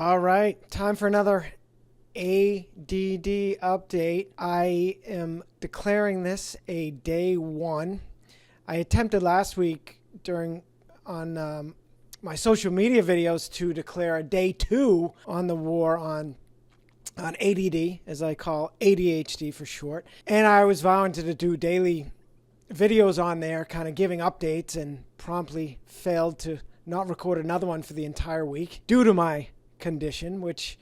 All right, time for another ADD update. I am declaring this a day one. I attempted last week on my social media videos to declare a day two on the war on ADD, as I call ADHD for short. And I was vowing to do daily videos on there, kind of giving updates, and promptly failed to not record another one for the entire week due to my condition, which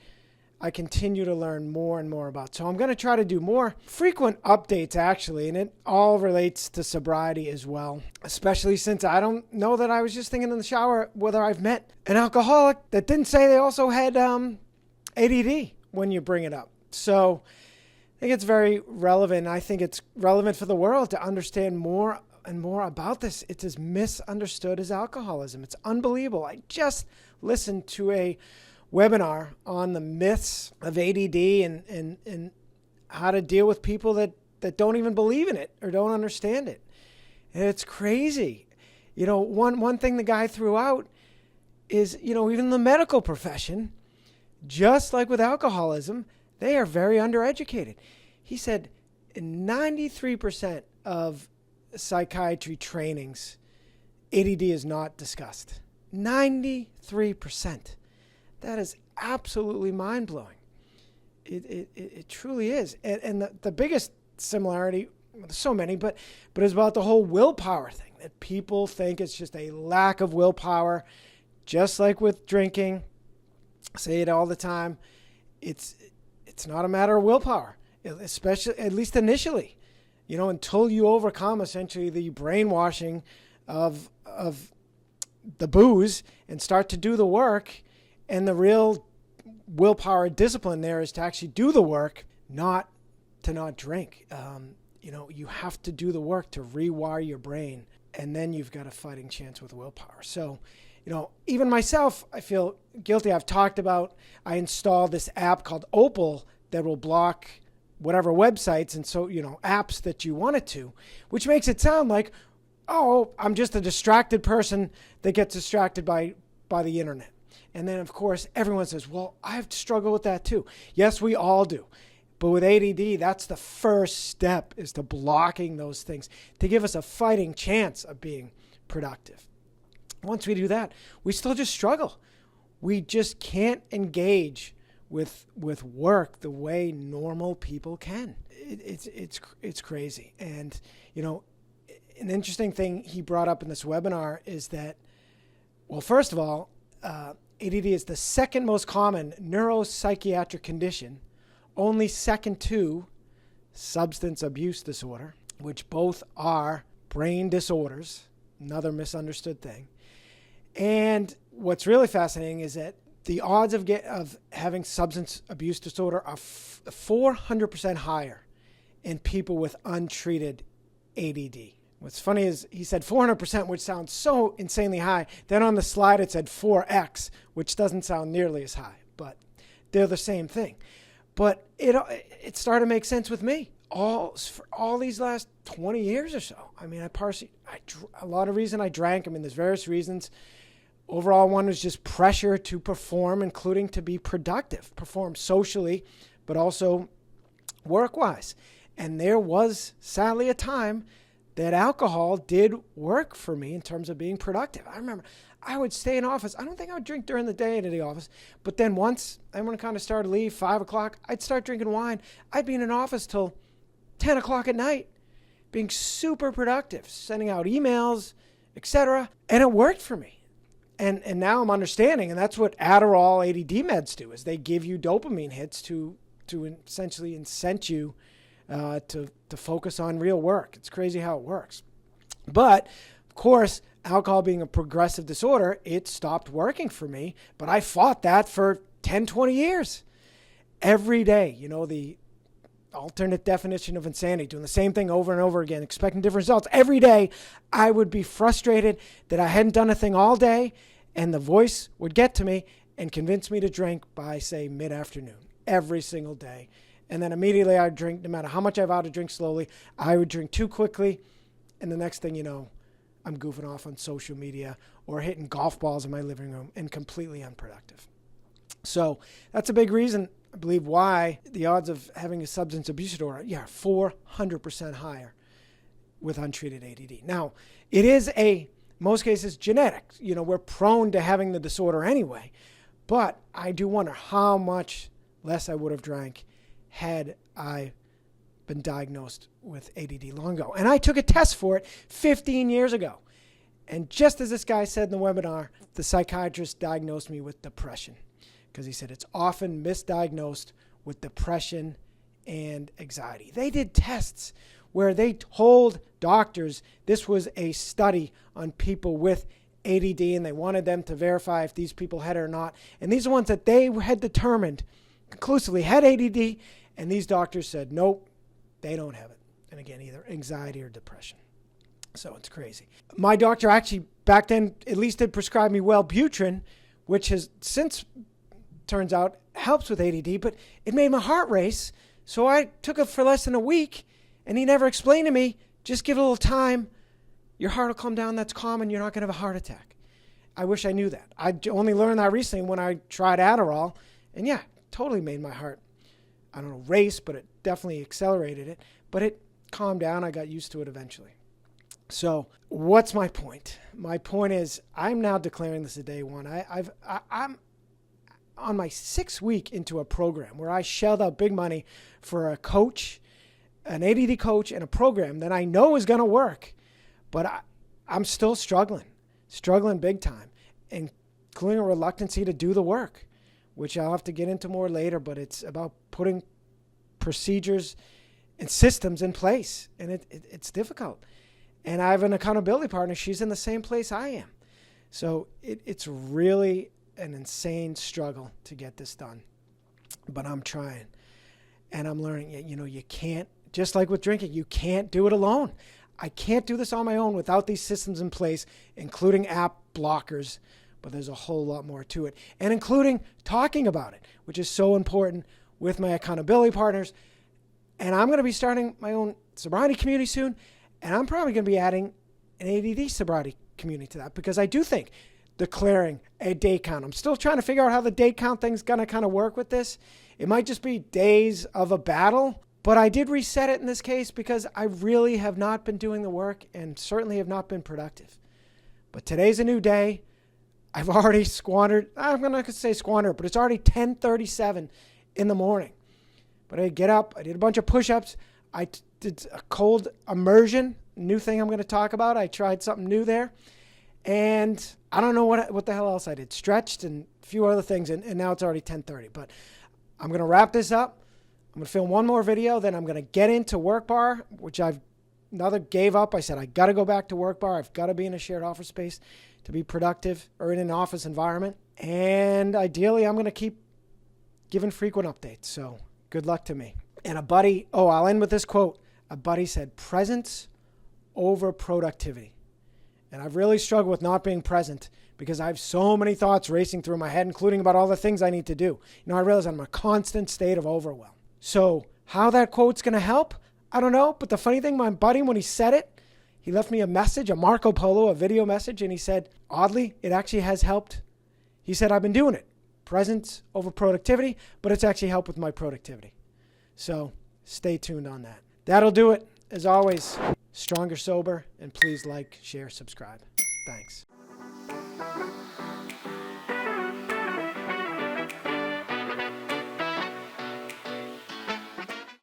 I continue to learn more and more about. So I'm going to try to do more frequent updates, actually, and it all relates to sobriety as well, especially since I don't know that I was just thinking in the shower whether I've met an alcoholic that didn't say they also had ADD when you bring it up. So I think it's very relevant. I think it's relevant for the world to understand more and more about this. It's as misunderstood as alcoholism. It's unbelievable. I just listened to a webinar on the myths of ADD and how to deal with people that don't even believe in it or don't understand it. And it's crazy. You know, one thing the guy threw out is, even the medical profession, just like with alcoholism, they are very undereducated. He said 93% of psychiatry trainings, ADD is not discussed. 93%. That is absolutely mind-blowing. It truly is. And the biggest similarity, there's so many, but it's about the whole willpower thing, that people think it's just a lack of willpower, just like with drinking. I say it all the time. It's not a matter of willpower, especially, at least initially, until you overcome essentially the brainwashing of the booze and start to do the work. And the real willpower discipline there is to actually do the work, not to not drink. You have to do the work to rewire your brain, and then you've got a fighting chance with willpower. So, even myself, I feel guilty. I've talked about, I installed this app called Opal that will block whatever websites and so, apps that you want it to, which makes it sound like, oh, I'm just a distracted person that gets distracted by the internet. And then, of course, everyone says, well, I've struggled with that too. Yes, we all do. But with ADD, that's the first step, is to blocking those things to give us a fighting chance of being productive. Once we do that, we still just struggle. We just can't engage with work the way normal people can. It's crazy. And, an interesting thing he brought up in this webinar is that, well, first of all, ADD is the second most common neuropsychiatric condition, only second to substance abuse disorder, which both are brain disorders, another misunderstood thing. And what's really fascinating is that the odds of having substance abuse disorder are 400% higher in people with untreated ADD. What's funny is he said 400%, which sounds so insanely high. Then on the slide it said 4x, which doesn't sound nearly as high, but they're the same thing. But it started to make sense with me for all these last 20 years or so. I mean, a lot of reason I drank. I mean, there's various reasons. Overall, one was just pressure to perform, including to be productive, perform socially, but also work-wise. And there was sadly a time that alcohol did work for me in terms of being productive. I remember I would stay in office. I don't think I would drink during the day into the office, but then once everyone kind of started to leave, 5 o'clock, I'd start drinking wine. I'd be in an office till 10 o'clock at night, being super productive, sending out emails, etc. And it worked for me. And now I'm understanding, and that's what Adderall ADD meds do, is they give you dopamine hits to essentially incent you to focus on real work. It's crazy how it works. But, of course, alcohol being a progressive disorder, it stopped working for me. But I fought that for 10, 20 years. Every day, the alternate definition of insanity, doing the same thing over and over again, expecting different results. Every day, I would be frustrated that I hadn't done a thing all day, and the voice would get to me and convince me to drink by, say, mid-afternoon, every single day. And then immediately I'd drink, no matter how much I vowed to drink slowly, I would drink too quickly. And the next thing you know, I'm goofing off on social media or hitting golf balls in my living room and completely unproductive. So that's a big reason, I believe, why the odds of having a substance abuse disorder, 400% higher with untreated ADD. Now, it is most cases genetic. We're prone to having the disorder anyway. But I do wonder how much less I would have drank had I been diagnosed with ADD long ago. And I took a test for it 15 years ago. And just as this guy said in the webinar, the psychiatrist diagnosed me with depression, because he said it's often misdiagnosed with depression and anxiety. They did tests where they told doctors this was a study on people with ADD, and they wanted them to verify if these people had it or not. And these are ones that they had determined conclusively had ADD, and these doctors said, nope, they don't have it. And again, either anxiety or depression. So it's crazy. My doctor actually back then at least did prescribe me Wellbutrin, which has since, turns out, helps with ADD, but it made my heart race. So I took it for less than a week, and he never explained to me, just give it a little time, your heart will calm down, that's common, you're not going to have a heart attack. I wish I knew that. I only learned that recently when I tried Adderall, and totally made my heart, race, but it definitely accelerated it. But it calmed down. I got used to it eventually. So what's my point? My point is I'm now declaring this a day one. I'm on my 6th week into a program where I shelled out big money for a coach, an ADD coach, and a program that I know is going to work. But I'm still struggling big time, including a reluctancy to do the work, which I'll have to get into more later. But it's about putting procedures and systems in place, and it's difficult. And I have an accountability partner. She's in the same place I am. So it's really an insane struggle to get this done. But I'm trying. And I'm learning, you can't, just like with drinking, you can't do it alone. I can't do this on my own without these systems in place, including app blockers. But there's a whole lot more to it. And including talking about it, which is so important with my accountability partners. And I'm going to be starting my own sobriety community soon. And I'm probably going to be adding an ADD sobriety community to that, because I do think declaring a day count. I'm still trying to figure out how the day count thing's going to kind of work with this. It might just be days of a battle, but I did reset it in this case because I really have not been doing the work and certainly have not been productive. But today's a new day. I've already squandered, I'm not going to say squander, but it's already 10:37 in the morning. But I get up, I did a bunch of push-ups, I did a cold immersion, new thing I'm going to talk about. I tried something new there. And I don't know what the hell else I did. Stretched and a few other things, and now it's already 10:30. But I'm going to wrap this up. I'm going to film one more video, then I'm going to get into Workbar, which I've gave up. I said I got to go back to Workbar. I've got to be in a shared office space to be productive, or in an office environment. And ideally, I'm going to keep giving frequent updates. So good luck to me. And a buddy, I'll end with this quote. A buddy said, presence over productivity. And I've really struggled with not being present because I have so many thoughts racing through my head, including about all the things I need to do. I realize I'm in a constant state of overwhelm. So how that quote's going to help, I don't know. But the funny thing, my buddy, when he said it, he left me a message, a Marco Polo, a video message, and he said, oddly, it actually has helped. He said, I've been doing it. Presence over productivity, but it's actually helped with my productivity. So stay tuned on that. That'll do it. As always, stronger, sober, and please like, share, subscribe. Thanks.